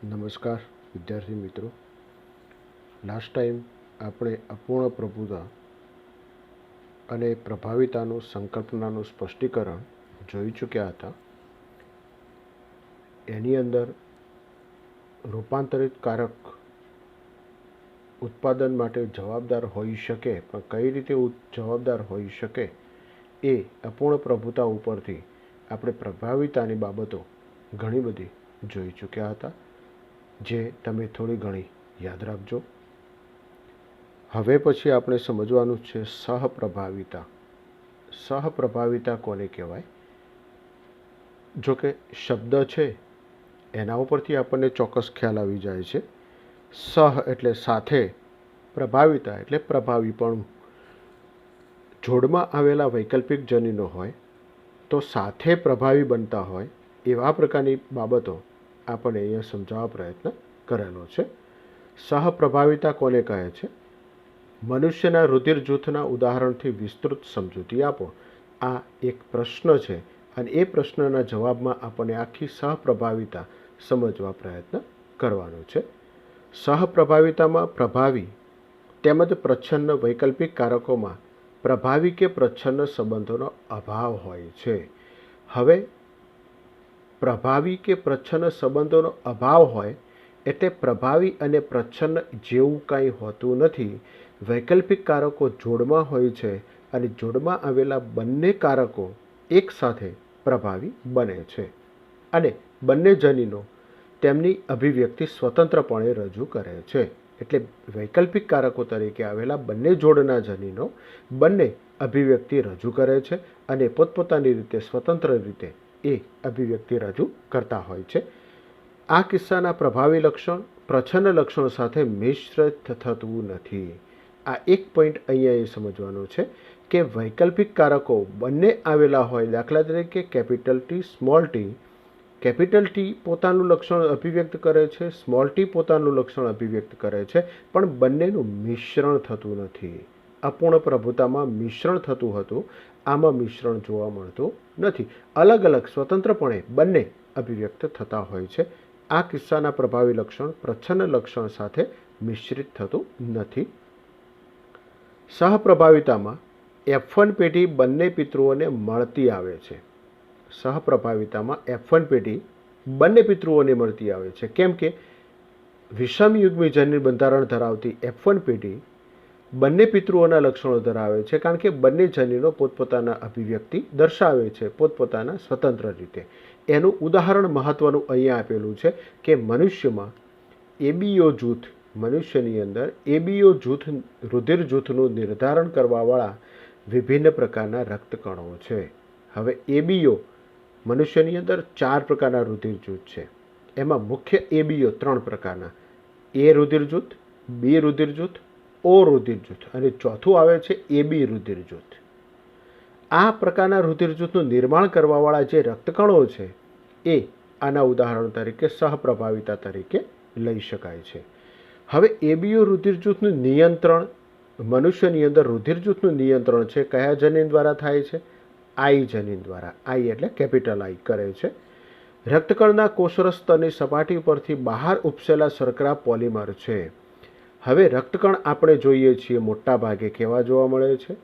નમસ્કાર વિદ્યાર્થી મિત્રો. લાસ્ટ ટાઈમ આપણે અપૂર્ણ પ્રભુતા અને પ્રભાવિતાનું સંકલ્પનાનું સ્પષ્ટીકરણ જોઈ ચૂક્યા હતા. એની અંદર રૂપાંતરિત કારક ઉત્પાદન માટે જવાબદાર હોઈ શકે, પણ કઈ રીતે જવાબદાર હોઈ શકે એ અપૂર્ણ પ્રભુતા ઉપરથી આપણે પ્રભાવિતાની બાબતો ઘણી બધી જોઈ ચૂક્યા હતા, જે તમે થોડી ઘણી યાદ રાખજો. હવે પછી આપણે સમજવાનું છે સહપ્રભાવિતા. સહપ્રભાવિતા કોને કહેવાય? જો કે શબ્દ છે એના ઉપરથી આપણને ચોક્કસ ખ્યાલ આવી જાય છે. સહ એટલે સાથે, પ્રભાવિતા એટલે પ્રભાવીપણું. જોડમાં આવેલા વૈકલ્પિક જનીનો હોય તો સાથે પ્રભાવી બનતા હોય એવા પ્રકારની બાબતો આપણે અહીંયા સમજાવવા પ્રયત્ન કરેલો છે. સહપ્રભાવિતા કોને કહે છે? મનુષ્યના રુધિર જૂથના ઉદાહરણથી વિસ્તૃત સમજૂતી આપો. આ એક પ્રશ્ન છે અને એ પ્રશ્નના જવાબમાં આપણને આખી સહપ્રભાવિતા સમજવા પ્રયત્ન કરવાનો છે. સહપ્રભાવિતામાં પ્રભાવી તેમજ પ્રચ્છન્ન વૈકલ્પિક કારકોમાં પ્રભાવી કે પ્રચ્છન્ન સંબંધોનો અભાવ હોય છે. હવે પ્રભાવી કે પ્રચ્છન્ન સંબંધોનો અભાવ હોય એટલે પ્રભાવી અને પ્રચ્છન્ન જેવું કાંઈ હોતું નથી. વૈકલ્પિક કારકો જોડમાં હોય છે અને જોડમાં આવેલા બંને કારકો એકસાથે પ્રભાવી બને છે અને બંને જનીનો તેમની અભિવ્યક્તિ સ્વતંત્રપણે રજૂ કરે છે. એટલે વૈકલ્પિક કારકો તરીકે આવેલા બંને જોડના જનીનો બંને અભિવ્યક્તિ રજૂ કરે છે અને પોતપોતાની રીતે સ્વતંત્ર રીતે એ અભિવ્યક્તિ રજૂ કરતા હોય છે. આ કિસ્સાના પ્રભાવી લક્ષણ પ્રચ્છન્ન લક્ષણ સાથે મિશ્ર થતું નથી. આ એક પોઈન્ટ અહીંયા એ સમજવાનો છે કે વૈકલ્પિક કારકો બંને આવેલા હોય, દાખલા તરીકે capital T, small T. Capital T પોતાનું લક્ષણ અભિવ્યક્ત કરે છે, સ્મોલ ટી પોતાનું લક્ષણ અભિવ્યક્ત કરે છે, પણ બંનેનું મિશ્રણ થતું નથી. અપૂર્ણ પ્રભુતામાં મિશ્રણ થતું હતું, આમાં મિશ્રણ જોવા મળતું નથી. અલગ અલગ સ્વતંત્રપણે બંને અભિવ્યક્ત થતા હોય છે. આ કિસ્સાના પ્રભાવી લક્ષણ પ્રચ્છન્ન લક્ષણ સાથે મિશ્રિત થતું નથી. સહપ્રભાવિતામાં F1 પેઢી બંને પિતૃઓને મળતી આવે છે. સહપ્રભાવિતામાં F1 પેઢી બંને પિતૃઓને મળતી આવે છે. કેમ કે વિષમયુગ્મી જનીન બંધારણ ધરાવતી F1 પેઢી બંને પિતૃઓના લક્ષણો ધરાવે છે, કારણ કે બંને જનીનો પોતપોતાના અભિવ્યક્તિ દર્શાવે છે પોતપોતાના સ્વતંત્ર રીતે. એનું ઉદાહરણ મહત્વનું અહીંયા આપેલું છે કે મનુષ્યમાં એબીઓ જૂથ, મનુષ્યની અંદર એબીઓ જૂથ રુધિર જૂથનું નિર્ધારણ કરવાવાળા વિભિન્ન પ્રકારના રક્તકણો છે. હવે એબીઓ મનુષ્યની અંદર 4 પ્રકારના રુધિર જૂથ છે. એમાં મુખ્ય એબીઓ 3 પ્રકારના: એ રુધિર જૂથ, બી રુધિર જૂથ, ઓ રુધિર જૂથ અને ચોથું આવે છે એબી રુધિર જૂથ. આ પ્રકારના રુધિર જૂથનું નિર્માણ કરવાવાળા જે રક્તકણો છે એ આના ઉદાહરણ તરીકે સહપ્રભાવિતા તરીકે લઈ શકાય છે. હવે એબીઓ રુધિર જૂથનું નિયંત્રણ મનુષ્યની અંદર રુધિર જૂથનું નિયંત્રણ છે કયા જનીન દ્વારા થાય છે? આઈ જનીન દ્વારા. આઈ એટલે કેપિટલ આઈ કરે છે. રક્તકણના કોષરસ સ્તરની સપાટી પરથી બહાર ઉપસેલા શર્કરા પોલિમર છે. હવે રક્તકણ આપણે જોઈએ છીએ મોટા ભાગે કેવા જોવા મળે છે?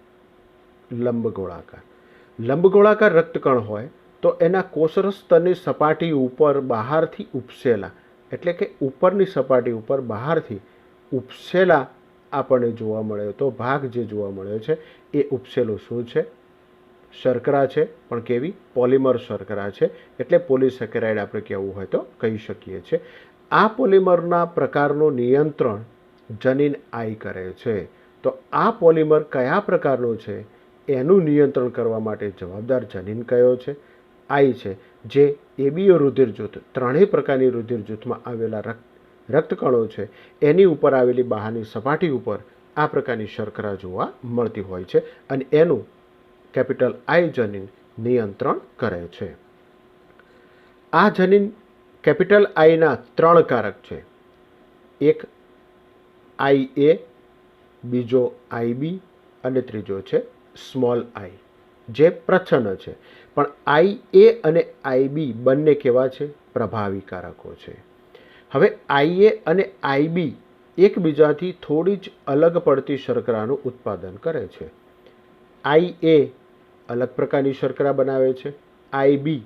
લંબગોળાકાર. લંબગોળાકાર રક્તકણ હોય તો એના કોષરસ સ્તરની સપાટી ઉપર બહારથી ઉપસેલા, એટલે કે ઉપરની સપાટી ઉપર બહારથી ઉપસેલા આપણને જોવા મળે. તો ભાગ જે જોવા મળે છે એ ઉપસેલું શું છે? શર્કરા છે, પણ કેવી? પોલિમર શર્કરા છે. એટલે પોલિસેકેરાઇડ આપણે કહેવું હોય તો કહી શકીએ છીએ. આ પોલિમરના પ્રકારનું નિયંત્રણ જનીન આઈ કરે છે. તો આ પોલિમર કયા પ્રકારનું છે એનું નિયંત્રણ કરવા માટે જવાબદાર જનીન કયો છે? આઈ છે, જે એબીઓ રુધિર જૂથ, ત્રણેય પ્રકારની રુધિર જૂથમાં આવેલા રક્તકણો છે એની ઉપર આવેલી બહારની સપાટી ઉપર આ પ્રકારની શર્કરા જોવા મળતી હોય છે અને એનું કેપિટલ આઈ જનીન નિયંત્રણ કરે છે. આ જનીન કેપિટલ આઈના 3 કારક છે. એક IA, બીજો IB અને ત્રીજો છે સ્મોલ આઈ, જે પ્રચ્છન્ન છે. પણ IA અને IB બંને કેવા છે? પ્રભાવી કારકો છે. હવે આઈએ અને આઈબી એકબીજાથી થોડી જ અલગ પડતી શર્કરાનું ઉત્પાદન કરે છે. આઈએ અલગ પ્રકારની શર્કરા બનાવે છે, આઈબી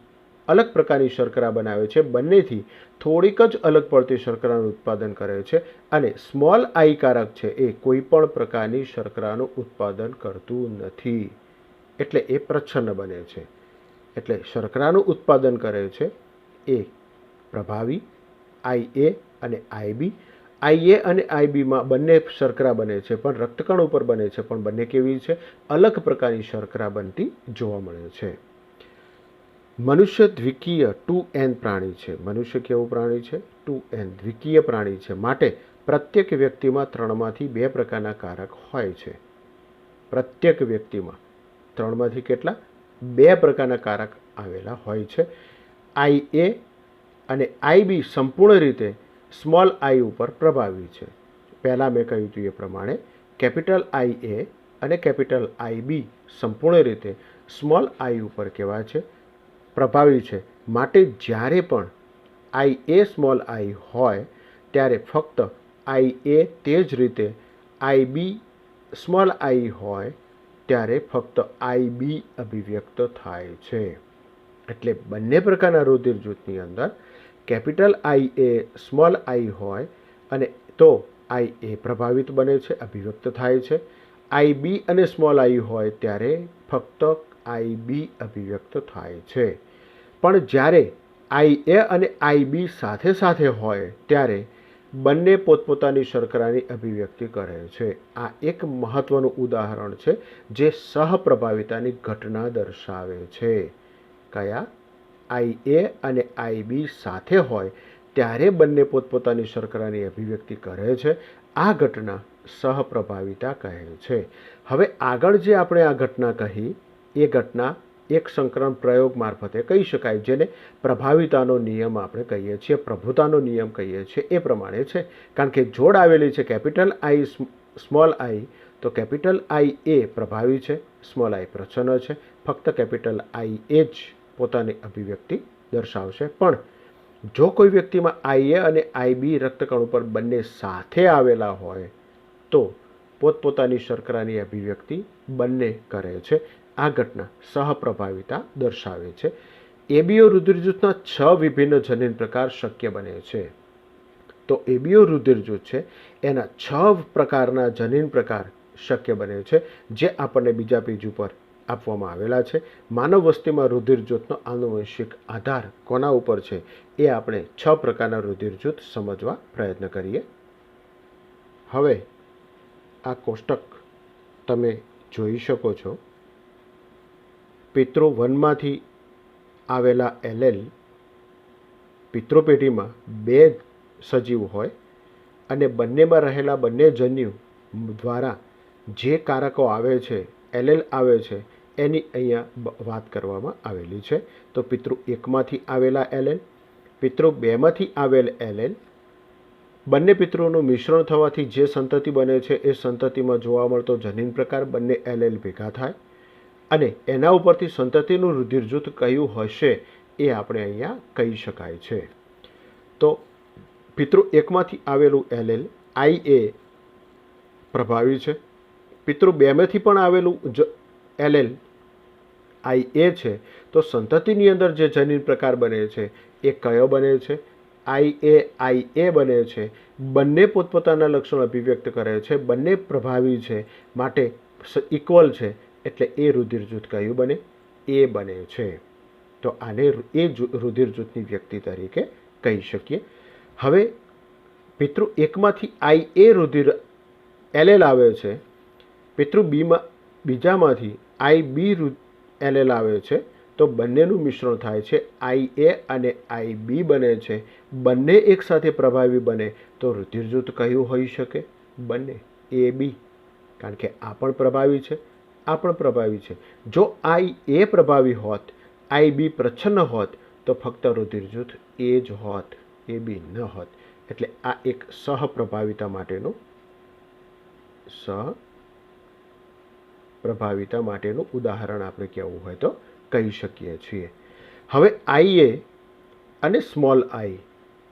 અલગ પ્રકારની શર્કરા બનાવે છે. બંનેથી થોડીક જ અલગ પડતી શર્કરાનું ઉત્પાદન કરે છે અને સ્મોલ આઈ કારક છે એ કોઈ પણ પ્રકારની શર્કરાનું ઉત્પાદન કરતું નથી, એટલે એ પ્રચ્છન્ન બને છે. એટલે શર્કરાનું ઉત્પાદન કરે છે એ પ્રભાવી આઈએ અને આઈબી. આઈએ અને આઈબીમાં બંને શર્કરા બને છે, પણ રક્તકણ ઉપર બને છે, પણ બંને કેવી છે? અલગ પ્રકારની શર્કરા બનતી જોવા મળે છે. મનુષ્ય દ્વિકીય 2n પ્રાણી છે. મનુષ્ય કેવું પ્રાણી છે? 2n દ્વિકીય પ્રાણી છે. માટે પ્રત્યેક વ્યક્તિમાં 3માંથી 2 પ્રકારના કારક હોય છે. પ્રત્યેક વ્યક્તિમાં 3માંથી કેટલા? 2 પ્રકારના કારક આવેલા હોય છે. આઈએ અને આઈબી સંપૂર્ણ રીતે સ્મોલ આઈ ઉપર પ્રભાવી છે. પહેલાં મેં કહ્યું હતું એ પ્રમાણે કેપિટલ આઈએ અને કેપિટલ આઈબી સંપૂર્ણ રીતે સ્મોલ આઈ ઉપર કેવા છે? પ્રભાવી છે. માટે જ્યારે પણ આઈએ સ્મોલ આઈ હોય ત્યારે ફક્ત આઈએ તે જ રીતે આઈબી સ્મોલ આઈ હોય ત્યારે ફક્ત આઈબી અભિવ્યક્ત થાય છે. એટલે બંને પ્રકારના રુધિર જૂથની અંદર કેપિટલ આઈએ સ્મોલ આઈ હોય અને તો આઈએ પ્રભાવિત બને છે, અભિવ્યક્ત થાય છે. આઈબી અને સ્મોલ આઈ હોય ત્યારે ફક્ત આઈબી અભિવ્યક્ત થાય છે. પણ જ્યારે આઈએ અને આઈબી સાથે સાથે હોય ત્યારે બંને પોતપોતાની શર્કરાની અભિવ્યક્તિ કરે છે. આ એક મહત્વનું ઉદાહરણ છે જે સહપ્રભાવિતાની ઘટના દર્શાવે છે. કયા? આઈએ અને આઈબી સાથે હોય ત્યારે બંને પોતપોતાની શર્કરાની અભિવ્યક્તિ કરે છે. આ ઘટના સહપ્રભાવિતા કહે છે. હવે આગળ જે આપણે આ ઘટના કહી એ ઘટના એક સંકરણ પ્રયોગ મારફતે કહી શકાય, જેને પ્રભાવિતાનો નિયમ આપણે કહીએ છીએ, પ્રભુતાનો નિયમ કહીએ છીએ. એ પ્રમાણે છે. કારણ કે જોડ આવેલી છે કેપિટલ આઈ સ્મોલ આઈ, તો કેપિટલ આઈ એ પ્રભાવી છે, સ્મોલ આઈ પ્રચ્છન્ન છે. ફક્ત કેપિટલ આઈ એ જ પોતાની અભિવ્યક્તિ દર્શાવશે. પણ જો કોઈ વ્યક્તિમાં આઈએ અને આઈબી રક્તકણ ઉપર બંને સાથે આવેલા હોય તો પોતપોતાની શર્કરાની અભિવ્યક્તિ બંને કરે છે. આ ઘટના સહપ્રભાવિતા દર્શાવે છે. એબીઓ રુધિરજૂથના 6 વિભિન્ન જનીન પ્રકાર શક્ય બને છે. તો એબીઓ રુધિરજૂથ છે એના 6 પ્રકારના જનીન પ્રકાર શક્ય બને છે, જે આપણને બીજા પેજ ઉપર આપવામાં આવેલા છે. માનવ વસ્તીમાં રુધિરજૂથનો આનુવંશિક આધાર કોના ઉપર છે એ આપણે 6 પ્રકારના રુધિરજૂથ સમજવા પ્રયત્ન કરીએ. હવે આ કોષ્ટક તમે જોઈ શકો છો. પિતૃ વનમાંથી આવેલા એલેલ પિતૃપેઢીમાં 2 સજીવ હોય અને બંનેમાં રહેલા બંને જન્યુ દ્વારા જે કારકો આવે છે, એલેલ આવે છે, એની અહીંયા વાત કરવામાં આવેલી છે. તો પિતૃ 1માંથી આવેલા એલેલ, પિતૃ 2માંથી આવેલ એલેલ, બંને પિતૃઓનું મિશ્રણ થવાથી જે સંતતિ બને છે એ સંતતિમાં જોવા મળતો જનીન પ્રકાર બંને એલેલ ભેગા થાય અને એના ઉપરથી સંતતિનું રુધિરજૂથ કયું હશે એ આપણે અહીંયા કહી શકાય છે. તો પિતૃ 1માંથી આવેલું એલેલ આઈએ પ્રભાવી છે. પિતૃ 2માંથી પણ આવેલું એલેલ આઈએ છે. તો સંતતિની અંદર જે જનીન પ્રકાર બને છે એ કયો બને છે? આઈએ બને છે. બંને પોતપોતાના લક્ષણો અભિવ્યક્ત કરે છે, બંને પ્રભાવી છે, માટે ઇક્વલ છે. એટલે એ રુધિરજૂથ કયું બને? એ બને છે. તો આને એ રુધિરજૂથની વ્યક્તિ તરીકે કહી શકીએ. હવે પિતૃ 1માંથી આઈએ રુધિર એલેલ આવે છે, પિતૃ બીજામાંથી આઈબી એલેલ આવે છે, તો બંનેનું મિશ્રણ થાય છે, આઈએ અને આઈબી બને છે. બંને એકસાથે પ્રભાવી બને તો રુધિરજૂથ કયું હોઈ શકે? બંને એ બી. કારણ કે આ પણ પ્રભાવી છે, આ પણ પ્રભાવી છે. જો આઈ એ પ્રભાવી હોત, આઈ બી પ્રચ્છન્ન હોત તો ફક્ત રુધિરજૂથ એ જ હોત, એ બી ન હોત. એટલે આ એક સહપ્રભાવિતા માટેનું ઉદાહરણ આપણે કહેવું હોય તો કહી શકીએ છીએ. હવે આઈએ અને સ્મોલ આઈ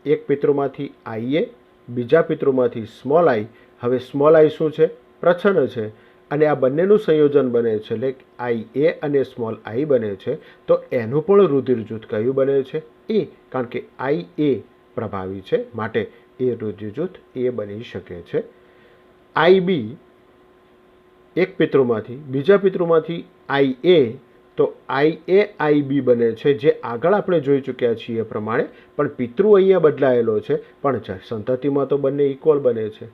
એક પિતૃમાંથી આઈએ, બીજા પિતૃમાંથી સ્મોલ આઈ. હવે સ્મોલ આઈ શું છે? પ્રચ્છન્ન છે. અને આ બંનેનું સંયોજન બને છે એટલે આઈ એ અને સ્મોલ આઈ બને છે. તો એનું પણ રુધિર જૂથ કયું બને છે? એ. કારણ કે આઈ એ પ્રભાવી છે માટે એ રુધિર જૂથ એ બની શકે છે. આઈ બી એક પિતૃમાંથી બીજા પિતૃમાંથી આઈ એ, તો આઈ એ આઈ બી બને છે, જે આગળ આપણે જોઈ ચૂક્યા છીએ એ પ્રમાણે. પણ પિતૃ અહીંયા બદલાયેલો છે, પણ સંતતિમાં તો બંને ઇક્વલ બને છે,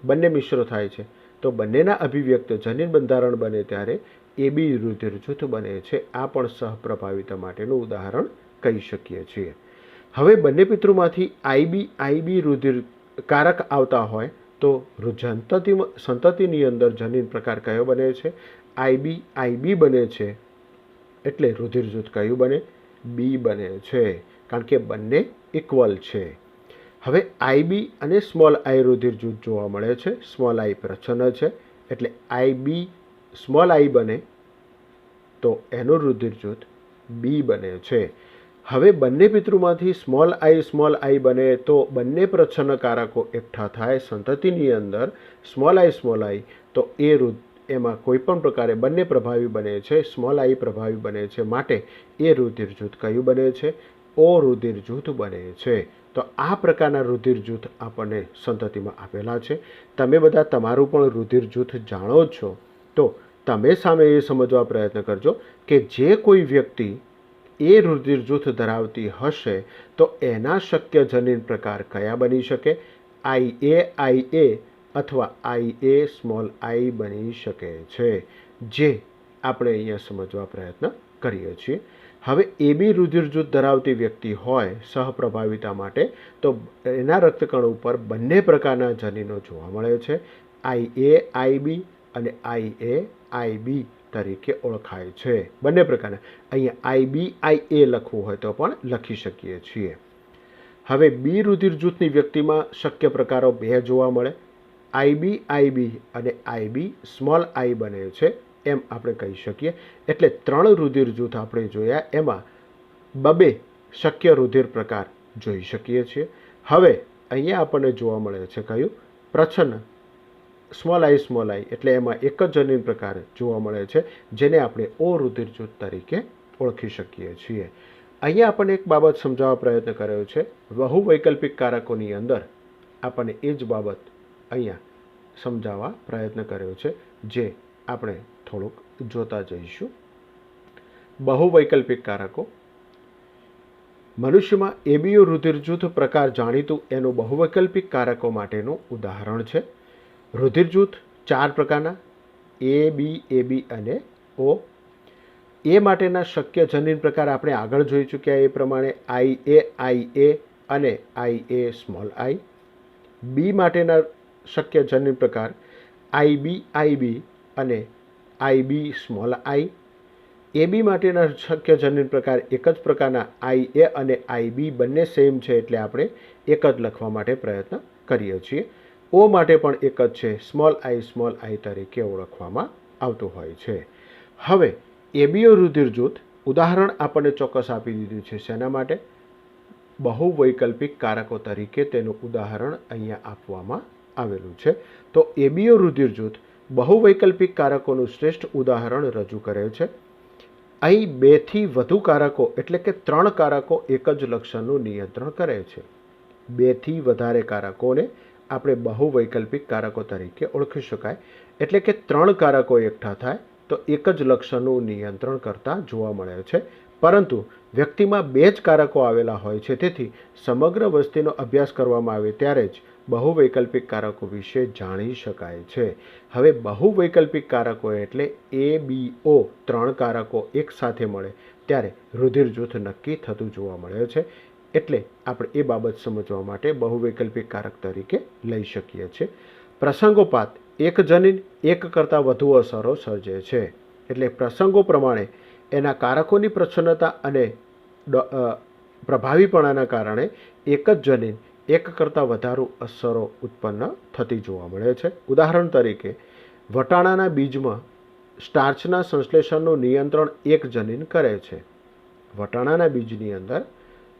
બંને મિશ્ર થાય છે. તો બંનેના અભિવ્યક્ત જનીન બંધારણ બને ત્યારે એ બી રુધિર જૂથ બને છે. આ પણ સહપ્રભાવિતા માટેનું ઉદાહરણ કહી શકીએ છીએ. હવે બંને પિતૃમાંથી આઈબી રુધિર કારક આવતા હોય તો સંતતિની અંદર જનીન પ્રકાર કયો બને છે? આઈબી બને છે. એટલે રુધિર જૂથ કયું બને? બી બને છે, કારણ કે બંને ઇક્વલ છે. હવે આઈબી અને સ્મોલ આઈ રુધિર જૂથ જોવા મળે છે. સ્મોલ આઈ પ્રચ્છન્ન છે એટલે આઈબી સ્મોલ આઈ બને તો એનું રુધિર જૂથ બી બને છે. હવે બંને પિતૃમાંથી સ્મોલ આઈ બને તો બંને પ્રચ્છન્ન કારકો એકઠા થાય સંતતિની અંદર સ્મોલ આઈ તો એમાં કોઈ પણ પ્રકારે બંને પ્રભાવી બને છે. સ્મોલ આઈ પ્રભાવી બને છે માટે એ રુધિર જૂથ કયું બને છે? ઓ રુધિર જૂથ બને છે. તો આ પ્રકારના રુધિર જૂથ આપણને સંતતિમાં આપેલા છે. તમે બધા તમારું પણ રુધિર જૂથ જાણો છો, તો તમે સામે એ સમજવા પ્રયત્ન કરજો કે જે કોઈ વ્યક્તિ એ રુધિર જૂથ ધરાવતી હશે તો એના શક્ય જનીન પ્રકાર કયા બની શકે? આઈ એ અથવા આઈ એ સ્મોલ આઈ બની શકે છે, જે આપણે અહીંયા સમજવા પ્રયત્ન કરીએ છીએ. હવે એબી રુધિર જૂથ ધરાવતી વ્યક્તિ હોય સહપ્રભાવિતા માટે તો એના રક્તકણ ઉપર બંને પ્રકારના જનીનો જોવા મળે છે. આઈ એ આઈબી અને આઈ એ આઈબી તરીકે ઓળખાય છે. બંને પ્રકારના. અહીંયા આઈબી આઈ એ લખવું હોય તો પણ લખી શકીએ છીએ. હવે બી રુધિર જૂથની વ્યક્તિમાં શક્ય પ્રકારો બે જોવા મળે. આઈબી અને આઈબી સ્મોલ આઈ બને છે એમ આપણે કહી શકીએ. એટલે 3 રુધિર જૂથ આપણે જોયા, એમાં 2 શક્ય રુધિર પ્રકાર જોઈ શકીએ છીએ. હવે અહીંયા આપણને જોવા મળે છે કયું? પ્રચ્છન્ન સ્મોલ આઈ એટલે એમાં એક જ જનીન પ્રકાર જોવા મળે છે, જેને આપણે ઓ રુધિર જૂથ તરીકે ઓળખી શકીએ છીએ. અહીંયા આપણને એક બાબત સમજાવવા પ્રયત્ન કર્યો છે. બહુ વૈકલ્પિક કારકોની અંદર આપણને એ જ બાબત અહીંયા સમજાવવા પ્રયત્ન કર્યો છે, જે આપણે થોડુંક જોતા જઈશું. બહુ વૈકલ્પિક કારકો. મનુષ્યમાં એબીઓ રુધિર જૂથ પ્રકાર જાણીતું એનું બહુ વૈકલ્પિક કારકો માટેનું ઉદાહરણ છે. રુધિર જૂથ 4 પ્રકારના: એબી અને ઓ. એ માટેના શક્ય જનીન પ્રકાર આપણે આગળ જોઈ ચૂક્યા એ પ્રમાણે આઈ એ અને આઈ એ સ્મોલ આઈ. બી માટેના શક્ય જનીન પ્રકાર આઈબી અને આઈબી સ્મોલ આઈ. એબી માટેના શક્ય જનીન પ્રકાર એક જ પ્રકારના આઈ એ અને આઈબી બંને સેમ છે એટલે આપણે એક જ લખવા માટે પ્રયત્ન કરીએ છીએ. ઓ માટે પણ એક જ છે, સ્મોલ આઈ તરીકે ઓળખવામાં આવતું હોય છે. હવે એબીઓ રુધિર જૂથ ઉદાહરણ આપણને ચોક્કસ આપી દીધું છે. શેના માટે? બહુ વૈકલ્પિક કારકો તરીકે તેનું ઉદાહરણ અહીંયા આપવામાં આવેલું છે. તો એબીઓ રુધિર જૂથ બહુ વૈકલ્પિક કારકોનું શ્રેષ્ઠ ઉદાહરણ રજૂ કરે છે. અહીં 2 થી વધુ કારકો એટલે કે 3 કારકો એક જ લક્ષણનું નિયંત્રણ કરે છે. 2 થી વધારે કારકોને આપણે બહુ વૈકલ્પિક કારકો તરીકે ઓળખી શકાય. એટલે કે 3 કારકો એકઠા થાય તો એક જ લક્ષણનું નિયંત્રણ કરતા જોવા મળે છે. પરંતુ વ્યક્તિમાં 2 જ કારકો આવેલા હોય છે, તેથી સમગ્ર વસ્તીનો અભ્યાસ કરવામાં આવે ત્યારે જ બહુ વૈકલ્પિક કારકો વિશે જાણી શકાય છે. હવે બહુ વૈકલ્પિક કારકો એટલે એબીઓ 3 કારકો એક સાથે મળે ત્યારે રુધિર જૂથ નક્કી થતું જોવા મળે છે. એટલે આપણે એ બાબત સમજવા માટે બહુ વૈકલ્પિક કારક તરીકે લઈ શકીએ છીએ. પ્રસંગોપાત એક જનીન એક કરતાં વધુ અસરો સર્જે છે. એટલે પ્રસંગો પ્રમાણે એના કારકોની પ્રચ્છન્નતા અને પ્રભાવીપણાના કારણે એક જ જનીન એક કરતાં વધારે અસરો ઉત્પન્ન થતી જોવા મળે છે. ઉદાહરણ તરીકે વટાણાના બીજમાં સ્ટાર્ચના સંશ્લેષણનું નિયંત્રણ એક જનીન કરે છે. વટાણાના બીજની અંદર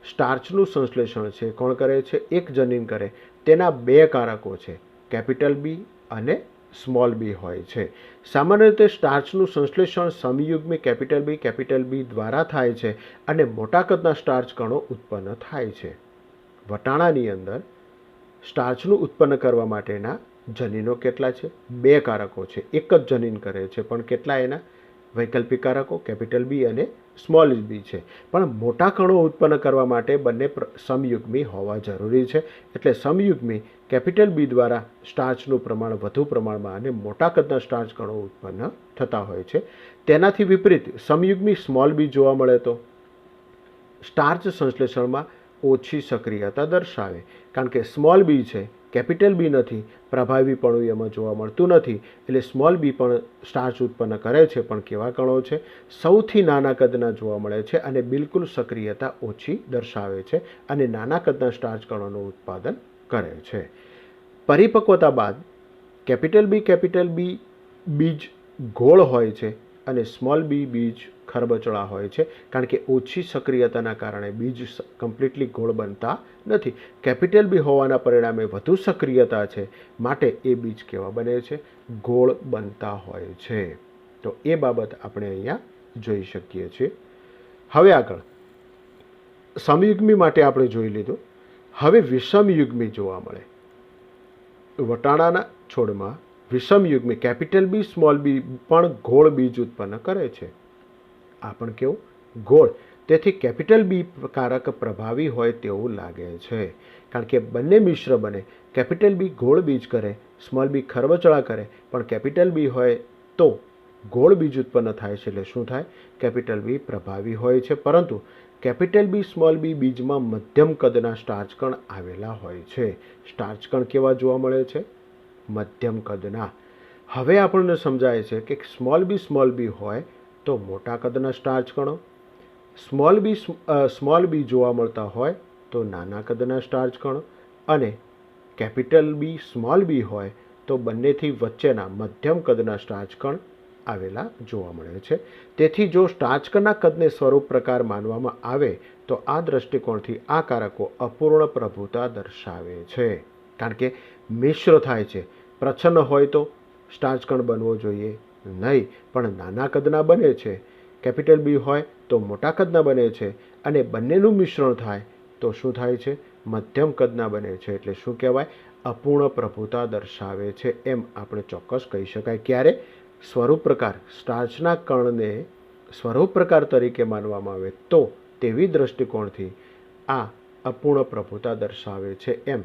સ્ટાર્ચનું સંશ્લેષણ છે કોણ કરે છે? એક જનીન કરે. તેના બે કારકો છે, કેપિટલ બી અને સ્મોલ બી હોય છે. સામાન્ય રીતે સ્ટાર્ચનું સંશ્લેષણ સમયુગ્મી કેપિટલ બી દ્વારા થાય છે અને મોટા કદના સ્ટાર્ચ કણો ઉત્પન્ન થાય છે. વટાણાની અંદર સ્ટાર્ચનું ઉત્પન્ન કરવા માટેના જનીનો કેટલા છે? બે કારકો છે. એક જ જનીન કરે છે, પણ કેટલા એના વૈકલ્પિક કારકો? કેપિટલ બી અને સ્મોલ બી છે. પણ મોટા કણો ઉત્પન્ન કરવા માટે બંને સમયુગ્મી હોવા જરૂરી છે. એટલે સમયુગ્મી કેપિટલ બી દ્વારા સ્ટાર્ચનું પ્રમાણ વધુ પ્રમાણમાં અને મોટા કદના સ્ટાર્ચ કણો ઉત્પન્ન થતા હોય છે. તેનાથી વિપરીત સમયુગ્મી સ્મોલ બી જોવા મળે તો સ્ટાર્ચ સંશ્લેષણમાં ઓછી સક્રિયતા દર્શાવે, કારણ કે સ્મોલ બી છે, કેપિટલ બી નથી, પ્રભાવીપણું એમાં જોવા મળતું નથી. એટલે સ્મોલ બી પણ સ્ટાર્ચ ઉત્પન્ન કરે છે, પણ કેવા કણો છે? સૌથી નાના કદના જોવા મળે છે અને બિલકુલ સક્રિયતા ઓછી દર્શાવે છે અને નાના કદના સ્ટાર્ચ કણોનું ઉત્પાદન કરે છે. પરિપક્વતા બાદ કેપિટલ બી બીજ ગોળ હોય છે અને સ્મોલ બી બીજ ખરબચડા હોય છે, કારણ કે ઓછી સક્રિયતાના કારણે બીજ કમ્પ્લીટલી ગોળ બનતા નથી. કેપિટલ બી હોવાના પરિણામે વધુ સક્રિયતા છે, માટે એ બીજ કેવા બને છે? ગોળ બનતા હોય છે. તો એ બાબત આપણે અહીંયા જોઈ શકીએ છીએ. હવે આગળ સમયુગ્મી માટે આપણે જોઈ લીધું. હવે વિષમયુગ્મી જોવા મળે. વટાણાના છોડમાં વિષમયુગ્મી કેપિટલ બી સ્મોલ બી પણ ગોળ બીજ ઉત્પન્ન કરે છે. આ પણ કેવું? ગોળ. તેથી કેપિટલ બી કારક પ્રભાવી હોય તેવું લાગે છે, કારણ કે બંને મિશ્ર બને. કેપિટલ બી ગોળ બીજ કરે, સ્મોલ બી ખરબચડા કરે, પણ કેપિટલ બી હોય તો ગોળ બીજ ઉત્પન્ન થાય છે. એટલે શું થાય? કેપિટલ બી પ્રભાવી હોય છે, પરંતુ કેપિટલ બી સ્મોલ બી બીજમાં મધ્યમ કદના સ્ટાર્ચ કણ આવેલા હોય છે. સ્ટાર્ચ કણ કેવા જોવા મળે છે? મધ્યમ કદના. હવે આપણને સમજાય છે કે સ્મોલ બી હોય તો મોટા કદના સ્ટાર્ચ કણો, સ્મોલ બી જોવા મળતા હોય તો નાના કદના સ્ટાર્ચ કણો, અને કેપિટલ બી સ્મોલ બી હોય તો બંનેથી વચ્ચેના મધ્યમ કદના સ્ટાર્ચ કણ આવેલા જોવા મળે છે. તેથી જો સ્ટાર્ચ કણના કદને સ્વરૂપ પ્રકાર માનવામાં આવે તો આ દ્રષ્ટિકોણથી આ કારકો અપૂર્ણ પ્રભુતા દર્શાવે છે, કારણ કે મિશ્ર થાય છે. પ્રચ્છન્ન હોય તો સ્ટાર્ચ કણ બનવો જોઈએ નહીં, પણ નાના કદના બને છે. કેપિટલ બી હોય તો મોટા કદના બને છે, અને બંનેનું મિશ્રણ થાય તો શું થાય છે? મધ્યમ કદના બને છે. એટલે શું કહેવાય? અપૂર્ણ પ્રભુતા દર્શાવે છે, એમ આપણે ચોક્કસ કહી શકાય. ક્યારે? સ્વરૂપ પ્રકાર, સ્ટાર્ચના કણને સ્વરૂપ પ્રકાર તરીકે માનવામાં આવે તો તેવી દ્રષ્ટિકોણથી આ અપૂર્ણ પ્રભુતા દર્શાવે છે, એમ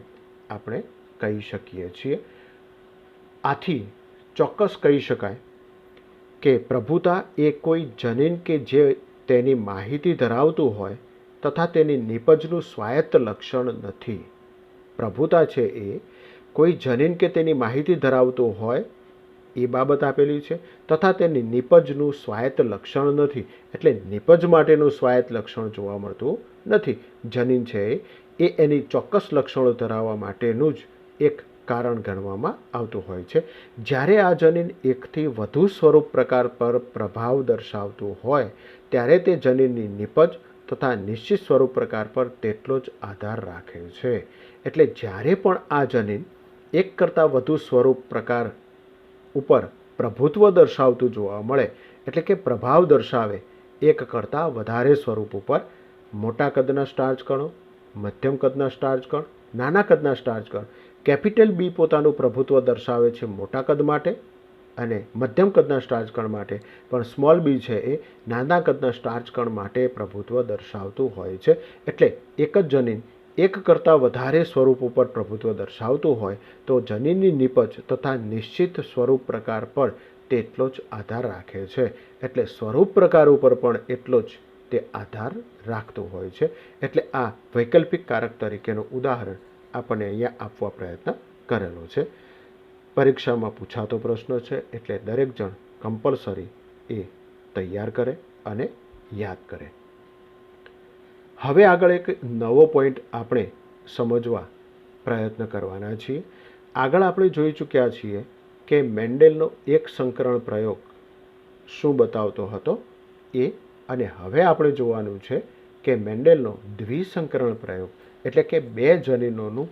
આપણે કહી શકીએ છીએ. આથી ચોક્કસ કહી શકાય કે પ્રભુતા એ કોઈ જનીન કે જે તેની માહિતી ધરાવતું હોય તથા તેની નિપજનું સ્વાયત્ત લક્ષણ નથી. પ્રભુતા છે એ કોઈ જનીન કે તેની માહિતી ધરાવતું હોય એ બાબત આપેલી છે, તથા તેની નિપજનું સ્વાયત્ત લક્ષણ નથી. એટલે નિપજ માટેનું સ્વાયત્ત લક્ષણ જોવા મળતું નથી. જનીન છે એ એની ચોક્કસ લક્ષણો ધરાવવા માટેનું જ એક કારણ ગણવામાં આવતું હોય છે. જ્યારે આ જનીન એકથી વધુ સ્વરૂપ પ્રકાર પર પ્રભાવ દર્શાવતું હોય ત્યારે તે જનીનની નિપજ તથા નિશ્ચિત સ્વરૂપ પ્રકાર પર તેટલો જ આધાર રાખે છે. એટલે જ્યારે પણ આ જનીન એક કરતાં વધુ સ્વરૂપ પ્રકાર ઉપર પ્રભુત્વ દર્શાવતું જોવા મળે, એટલે કે પ્રભાવ દર્શાવે એક કરતાં વધારે સ્વરૂપ ઉપર, મોટા કદના સ્ટાર્ચ કણો, મધ્યમ કદના સ્ટાર્ચ કણ, નાના કદના સ્ટાર્ચ કણ. કેપિટલ બી પોતાનું પ્રભુત્વ દર્શાવે છે મોટા કદ માટે અને મધ્યમ કદના સ્ટાર્ચ કણ માટે, પણ સ્મોલ બી છે એ નાના કદના સ્ટાર્ચ કણ માટે પ્રભુત્વ દર્શાવતું હોય છે. એટલે એક જ જનીન એક કરતાં વધારે સ્વરૂપ ઉપર પ્રભુત્વ દર્શાવતું હોય તો જનીનની નિપજ તથા નિશ્ચિત સ્વરૂપ પ્રકાર પર તેટલો જ આધાર રાખે છે. એટલે સ્વરૂપ પ્રકાર ઉપર પણ એટલો જ તે આધાર રાખતું હોય છે. એટલે આ વૈકલ્પિક કારક તરીકેનું ઉદાહરણ આપણને અહીંયા આપવા પ્રયત્ન કરેલો છે. પરીક્ષામાં પૂછાતો પ્રશ્ન છે, એટલે દરેક જણ કમ્પલસરી એ તૈયાર કરે અને યાદ કરે. હવે આગળ એક નવો પોઈન્ટ આપણે સમજવા પ્રયત્ન કરવાના છીએ. આગળ આપણે જોઈ ચૂક્યા છીએ કે મેન્ડેલનો એક સંકરણ પ્રયોગ શું બતાવતો હતો એ, અને હવે આપણે જોવાનું છે કે મેન્ડેલનો દ્વિસંકરણ પ્રયોગ એટલે કે બે જનીનોનું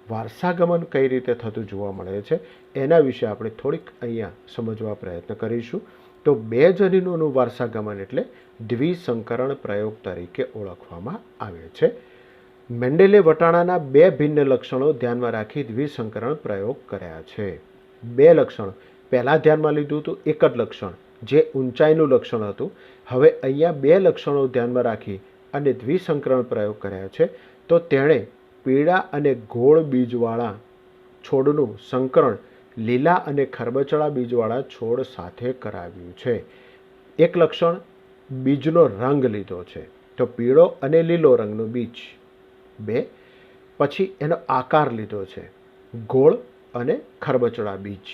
વારસાગમન કઈ રીતે થતું જોવા મળે છે એના વિશે આપણે થોડીક અહીંયા સમજવા પ્રયત્ન કરીશું. તો બે જનીનોનું વારસાગમન એટલે દ્વિસંકરણ પ્રયોગ તરીકે ઓળખવામાં આવે છે. મેન્ડેલે વટાણાના બે ભિન્ન લક્ષણો ધ્યાનમાં રાખી દ્વિસંકરણ પ્રયોગ કર્યા છે. બે લક્ષણો પહેલાં ધ્યાનમાં લીધું હતું, એક જ લક્ષણ જે ઊંચાઈનું લક્ષણ હતું. હવે અહીંયા બે લક્ષણો ધ્યાનમાં રાખી અને દ્વિસંકરણ પ્રયોગ કર્યા છે. તો તેણે પીળા અને ગોળ બીજવાળા છોડનું સંકરણ લીલા અને ખરબચડા બીજવાળા છોડ સાથે કરાવ્યું છે. એક લક્ષણ બીજનો રંગ લીધો છે, તો પીળો અને લીલો રંગનું બીજ. બે, પછી એનો આકાર લીધો છે, ગોળ અને ખરબચડા બીજ.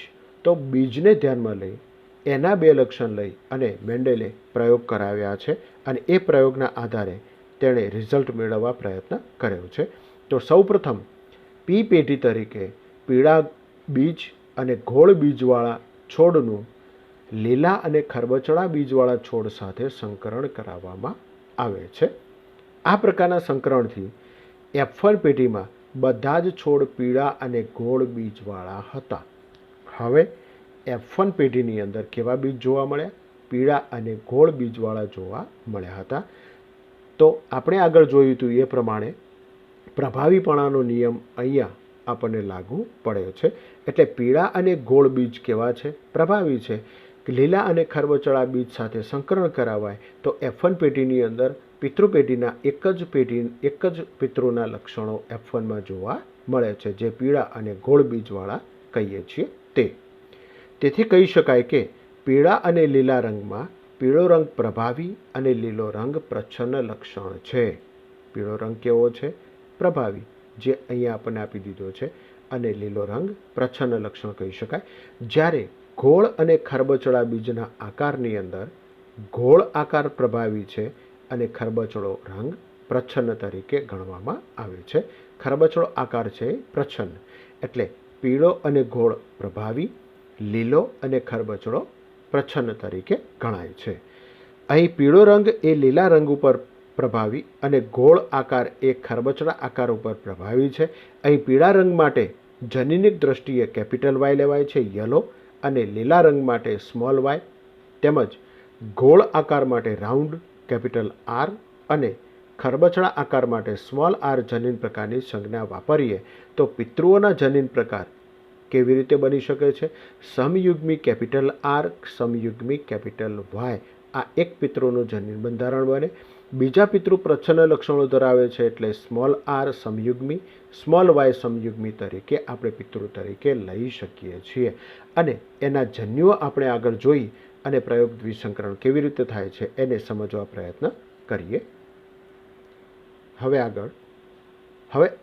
તો બીજને ધ્યાનમાં લઈ એના બે લક્ષણ લઈ અને મેન્ડેલે પ્રયોગ કરાવ્યા છે અને એ પ્રયોગના આધારે તેણે રિઝલ્ટ મેળવવા પ્રયત્ન કર્યો છે. તો સૌપ્રથમ પી પેઢી તરીકે પીળા બીજ અને ગોળ બીજવાળા છોડનું લીલા અને ખરબચડા બીજવાળા છોડ સાથે સંકરણ કરાવવામાં આવે છે. આ પ્રકારના સંકરણથી F1 પેઢીમાં બધા જ છોડ પીળા અને ગોળ બીજવાળા હતા. હવે F1 પેઢીની અંદર કેવા બીજ જોવા મળ્યા? પીળા અને ગોળ બીજવાળા જોવા મળ્યા હતા. તો આપણે આગળ જોયું હતું એ પ્રમાણે પ્રભાવીપણાનો નિયમ અહીંયા આપણને લાગુ પડ્યો છે. એટલે પીળા અને ગોળ બીજ કેવા છે? પ્રભાવી છે. લીલા અને ખરબચડા બીજ સાથે સંકરણ કરાવાય તો F1 પેઢીની અંદર પિતૃપેઢીના એક જ પિતૃના લક્ષણો F1માં જોવા મળે છે, જે પીળા અને ગોળ બીજવાળા કહીએ છીએ તે. તેથી કહી શકાય કે પીળા અને લીલા રંગમાં પીળો રંગ પ્રભાવી અને લીલો રંગ પ્રચ્છન્ન લક્ષણ છે. પીળો રંગ કેવો છે? પ્રભાવી, જે અહીંયા આપણને આપી દીધો છે, અને લીલો રંગ પ્રચ્છન્ન લક્ષણ કહી શકાય. જ્યારે ગોળ અને ખરબચડા બીજના આકારની અંદર ગોળ આકાર પ્રભાવી છે અને ખરબચડો રંગ પ્રચ્છન્ન તરીકે ગણવામાં આવે છે. ખરબચડો આકાર છે પ્રચ્છન્ન, એટલે પીળો અને ગોળ પ્રભાવી, લીલો અને ખરબચડો પ્રચ્છન્ન તરીકે ગણાય છે. અહીં પીળો રંગ એ લીલા રંગ ઉપર પ્રભાવી અને ગોળ આકાર એ ખરબચડા આકાર ઉપર પ્રભાવી છે. અહીં પીળા રંગ માટે જનીનિક દ્રષ્ટિએ કેપિટલ વાય લેવાય છે, યલો, અને લીલા રંગ માટે સ્મોલ વાય, તેમજ ગોળ આકાર માટે રાઉન્ડ કેપિટલ આર અને ખરબચડા આકાર માટે સ્મોલ આર જનીન પ્રકારની સંજ્ઞા વાપરીએ તો પિતૃઓના જનીન પ્રકાર કેવી રીતે બની શકે છે? સમયુગ્મી કેપિટલ આર, સમયુગ્મી કેપિટલ વાય, આ એક પિતૃનું જનીન બંધારણ બને. બીજા પિતૃ પ્રચ્છન્ન લક્ષણો ધરાવે છે, એટલે સ્મોલ આર સમયુગ્મી, સ્મોલ વાય સમયુગ્મી તરીકે આપણે પિતૃ તરીકે લઈ શકીએ છીએ. અને એના જન્યુઓ આપણે આગળ જોઈ અને પ્રયોગ દ્વિસંકરણ કેવી રીતે થાય છે એને સમજવા પ્રયત્ન કરીએ. હવે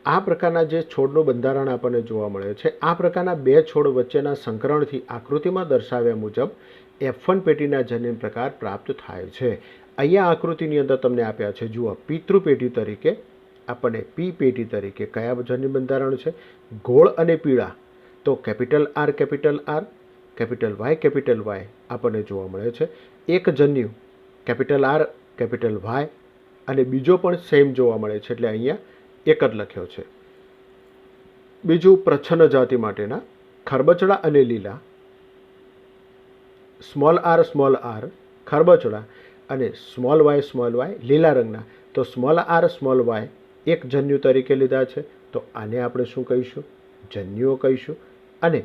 આ પ્રકારના જે છોડનું બંધારણ આપણને જોવા મળે છે, આ પ્રકારના બે છોડ વચ્ચેના સંકરણથી આકૃતિમાં દર્શાવ્યા મુજબ F1 પેઢીના જનીન પ્રકાર પ્રાપ્ત થાય છે. અહીંયા આકૃતિની અંદર તમને આપ્યા છે, જુઓ, પિતૃ પેઢી તરીકે આપણને પી પેઢી તરીકે કયા જનીન બંધારણ છે? ગોળ અને પીળા, તો કેપિટલ આર, કેપિટલ વાય આપણને જોવા મળે છે. એક જન્યુ કેપિટલ આર, કેપિટલ વાય, અને બીજો પણ સેમ જોવા મળે છે, એટલે અહીંયા એક જ લખ્યો છે. બીજું પ્રચ્છન્ન જાતિ માટેના ખરબચડા અને લીલા, સ્મોલ આર ખરબચડા અને સ્મોલ વાય લીલા રંગના, તો સ્મોલ વાય એક જન્યુ તરીકે લીધા છે, તો આને આપણે શું કહીશું? જન્યુઓ કહીશું. અને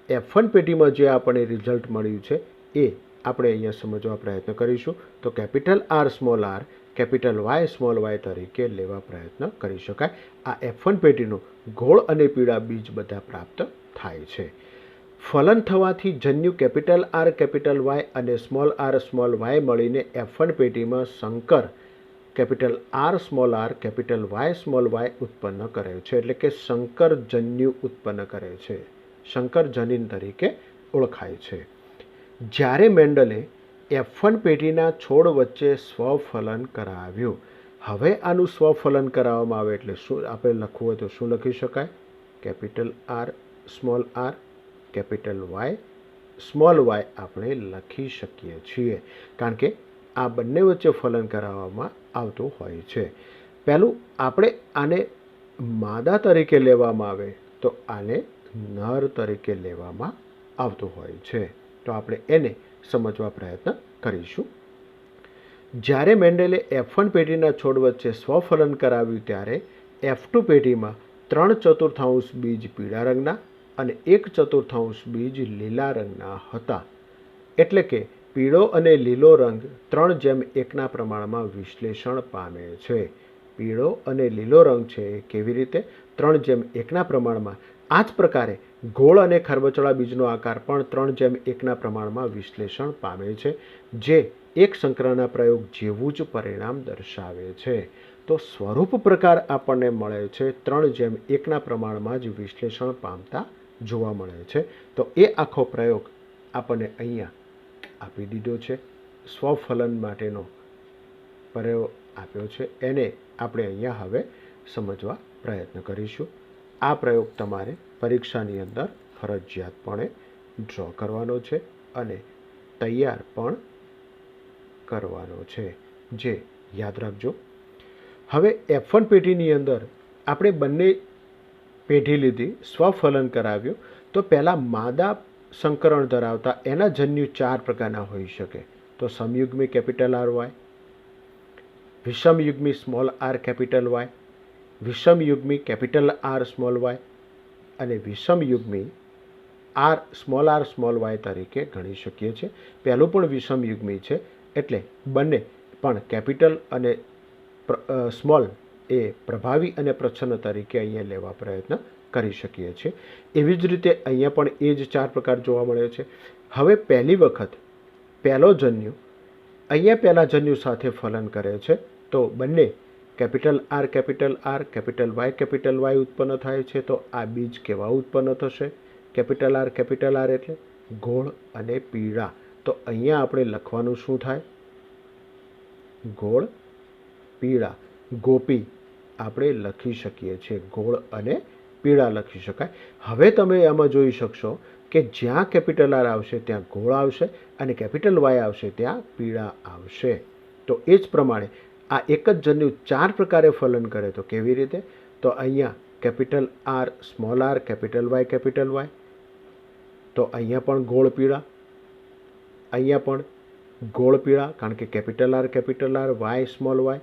F1 પેઢીમાં જે આપણને રિઝલ્ટ મળ્યું છે એ આપણે અહીંયા સમજવા પ્રયત્ન કરીશું. તો capital R, capital Y, small y તરીકે લેવા પ્રયત્ન કરી શકાય. આ F1 પેઢીનું ગોળ અને પીળા બીજ બધા પ્રાપ્ત થાય છે. ફલન થવાથી જન્યુ કેપિટલ આર, કેપિટલ વાય અને સ્મોલ વાય મળીને F1 પેઢીમાં સંકર capital R, capital Y, small y ઉત્પન્ન કરે છે. એટલે કે સંકર જન્યુ ઉત્પન્ન કરે છે, સંકર જનીન તરીકે ઓળખાય છે. જ્યારે મેન્ડલે F1 પેઢીના છોડ વચ્ચે સ્વફલન કરાવ્યું. હવે આનું સ્વફલન કરાવવામાં આવે એટલે શું આપણે લખવું હોય તો શું લખી શકાય? Capital R, capital Y, small y આપણે લખી શકીએ છીએ, કારણ કે આ બંને વચ્ચે ફલન કરાવવામાં આવતું હોય છે. પહેલું આપણે આને માદા તરીકે લેવામાં આવે તો આને નર તરીકે લેવામાં આવતું હોય છે. તો આપણે એને સમજવા પ્રયત્ન કરીશું. જ્યારે મેન્ડેલે F1 પેઢીના છોડ વચ્ચે સ્વફલન કરાવ્યું ત્યારે F2 પેઢીમાં 3/4 બીજ પીળા રંગના અને 1/4 બીજ લીલા રંગના હતા. એટલે કે પીળો અને લીલો રંગ 3:1 પ્રમાણમાં વિશ્લેષણ પામે છે. પીળો અને લીલો રંગ છે કેવી રીતે? 3:1 પ્રમાણમાં. આ જ પ્રકારે ગોળ અને ખરબચડા બીજનો આકાર પણ 3:1 પ્રમાણમાં વિશ્લેષણ પામે છે, જે એક સંકરણના પ્રયોગ જેવું જ પરિણામ દર્શાવે છે. તો સ્વરૂપ પ્રકાર આપણને મળે છે 3:1 પ્રમાણમાં જ વિશ્લેષણ પામતા જોવા મળે છે. તો એ આખો પ્રયોગ આપણને અહીંયા આપી દીધો છે. સ્વફલન માટેનો પ્રયોગ આપ્યો છે, એને આપણે અહીંયા હવે સમજવા પ્રયત્ન કરીશું. આ પ્રયોગ તમારે પરીક્ષાની અંદર ફરજિયાતપણે ડ્રો કરવાનો છે અને તૈયાર પણ કરવાનો છે, જે યાદ રાખજો. હવે F1 પેઢીની અંદર આપણે બંને પેઢી લીધી, સ્વફલન કરાવ્યું. તો પહેલાં માદા સંકરણ ધરાવતા એના જન્યુ 4 પ્રકારના હોઈ શકે. તો સમયુગ્મી કેપિટલ RY, વિષમયુગ્મી સ્મોલ r કેપિટલ Y, વિષમયુગ્મી કેપિટલ R સ્મોલ y અને વિષમયુગ્મી r સ્મોલ y તરીકે ગણી શકીએ છીએ. પહેલું પણ વિષમયુગ્મી છે, એટલે બંને પણ કેપિટલ અને સ્મોલ એ પ્રભાવી અને પ્રચ્છન્ન તરીકે અહીંયા લેવા પ્રયત્ન કરી શકીએ છીએ. એવી જ રીતે અહીંયા પણ એ જ 4 પ્રકાર જોવા મળે છે. હવે પહેલી વખત પહેલો જન્યુ અહીંયા પહેલા જન્યુ સાથે ફલન કરે છે, તો બંને કેપિટલ R કેપિટલ Y ઉત્પન્ન થાય છે. તો આ બીજ કેવા ઉત્પન્ન થશે? કેપિટલ R એટલે ગોળ અને પીળા. તો અહીંયા આપણે લખવાનું શું થાય? ગોળ પીળા. ગોપી આપણે લખી શકીએ છીએ, ગોળ અને પીળા લખી શકાય. હવે તમે આમાં જોઈ શકશો કે જ્યાં કેપિટલ R આવશે ત્યાં ગોળ આવશે અને કેપિટલ Y આવશે ત્યાં પીળા આવશે. તો એ જ પ્રમાણે આ એક જ જન્યુ 4 પ્રકારે ફલન કરે તો કેવી રીતે? તો અહીંયા capital R small r capital Y, તો અહીંયા પણ ગોળ પીળા, અહીંયા પણ ગોળ પીળા, કારણ કે capital R Y small y,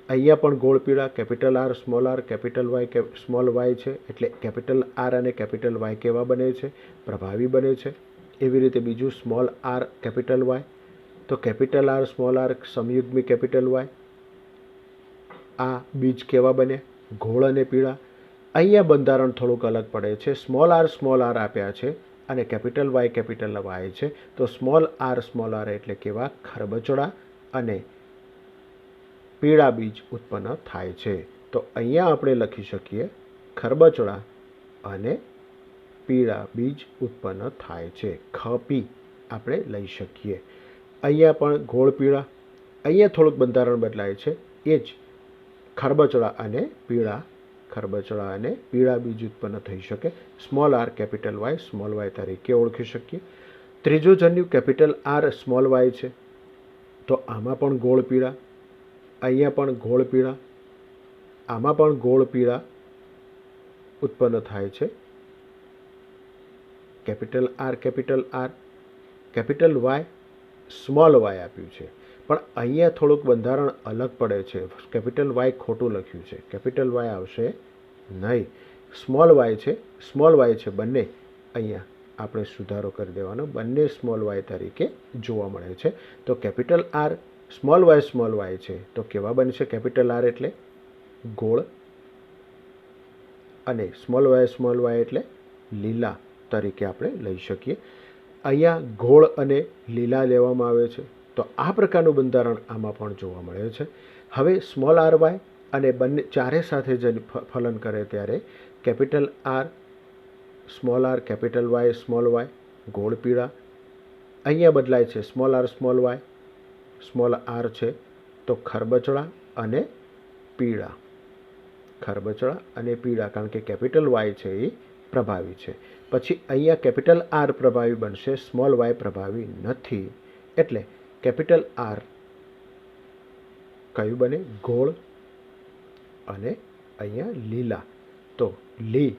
અહીંયા પણ ગોળ પીળા, capital R capital Y small y છે, એટલે કેપિટલ R અને કેપિટલ Y કેવા બને છે? પ્રભાવી બને છે. એવી રીતે બીજું સ્મોલ r કેપિટલ Y, તો કેપિટલ R સ્મોલ r સમયુગ્મી કેપિટલ Y, આ બીજ કેવા બને? ગોળ અને પીળા. અહીંયા બંધારણ થોડુંક અલગ પડે છે. સ્મોલ r આપ્યા છે અને કેપિટલ Y છે, તો સ્મોલ r એટલે કેવા? ખરબચડા અને પીળા બીજ ઉત્પન્ન થાય છે. તો અહીંયા આપણે લખી શકીએ ખરબચડા અને પીળા બીજ ઉત્પન્ન થાય છે. ખપી આપણે લઈ શકીએ. અહીંયા પણ ગોળ પીળા, અહીંયા થોડુંક બંધારણ બદલાય છે. એ જ ખરબચડા અને પીળા બીજ ઉત્પન્ન થઈ શકે. Small r capital Y small y તરીકે ઓળખી શકીએ. ત્રીજો જન્યુ કેપિટલ R સ્મોલ y છે, તો આમાં પણ ગોળ પીળા, અહીંયા પણ ગોળ પીળા, આમાં પણ ગોળ પીળા ઉત્પન્ન થાય છે. Capital R capital Y small y આપ્યું છે, પણ અહીંયા થોડુંક બંધારણ અલગ પડે છે. કેપિટલ Y ખોટું લખ્યું છે, કેપિટલ Y આવશે નહીં, સ્મોલ y છે. બંને અહીંયા આપણે સુધારો કરી દેવાનો, બંને સ્મોલ y તરીકે જોવા મળે છે. તો કેપિટલ R સ્મોલ y છે, તો કેવા બનશે? કેપિટલ R એટલે ગોળ અને સ્મોલ y એટલે લીલા તરીકે આપણે લઈ શકીએ. અહીંયા ગોળ અને લીલા લેવામાં આવે છે, તો આ પ્રકારનું બંધારણ આમાં પણ જોવા મળે છે. હવે સ્મોલ ry અને બંને ચારે સાથે જ ફલન કરે ત્યારે capital R small r capital Y small y, ગોળ પીળા. અહીંયા બદલાય છે સ્મોલ r સ્મોલ r છે, તો ખરબચડા અને પીળા, કારણ કે કેપિટલ Y છે એ પ્રભાવી છે. પછી અહીંયા કેપિટલ R પ્રભાવી બનશે, સ્મોલ y પ્રભાવી નથી, એટલે કેપિટલ R કયું બને? ગોળ અને અહીંયા લીલા, તો લી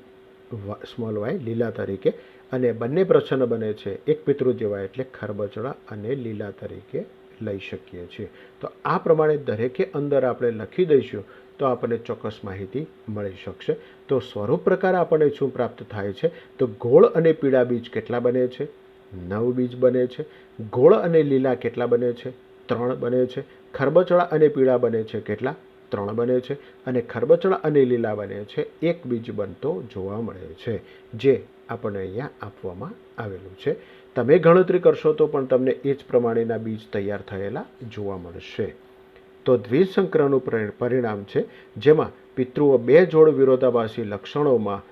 સ્મોલ વાય લીલા તરીકે, અને બંને પ્રશ્ન બને છે એક પિતૃ જેવા એટલે ખરબચડા અને લીલા તરીકે લઈ શકીએ છીએ. તો આ પ્રમાણે દરેકે અંદર આપણે લખી દઈશું તો આપણને ચોક્કસ માહિતી મળી શકશે. તો સ્વરૂપ પ્રકાર આપણને શું પ્રાપ્ત થાય છે? તો ગોળ અને પીળા બીજ કેટલા બને છે? 9 બીજ બને છે. ગોળ અને લીલા કેટલા બને છે? 3 બને છે. ખરબચડા અને પીળા બને છે કેટલા? 3 બને છે. અને ખરબચડા અને લીલા બને છે 1 બીજ બનતો જોવા મળે છે, જે આપણને અહીંયા આપવામાં આવેલું છે. તમે ગણતરી કરશો તો પણ તમને એ જ પ્રમાણેના બીજ તૈયાર થયેલા જોવા મળશે. તો દ્વિસંકરણનું પરિણામ છે જેમાં પિતૃઓ 2 જોડ વિરોધાભાસી લક્ષણોમાં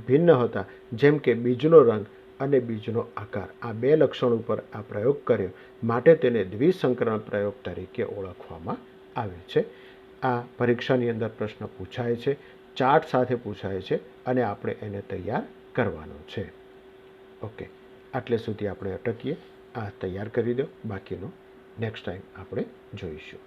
ભિન્ન હતા, જેમ કે બીજનો રંગ અને બીજનો આકાર. આ 2 લક્ષણ ઉપર આ પ્રયોગ કર્યો માટે તેને દ્વિસંકરણ પ્રયોગ તરીકે ઓળખવામાં આવે છે. આ પરીક્ષાની અંદર પ્રશ્ન પૂછાય છે, ચાર્ટ સાથે પૂછાય છે અને આપણે એને તૈયાર કરવાનો છે. ઓકે, આટલે સુધી આપણે અટકીએ. આ તૈયાર કરી દો, બાકીનો નેક્સ્ટ ટાઈમ આપણે જોઈશું.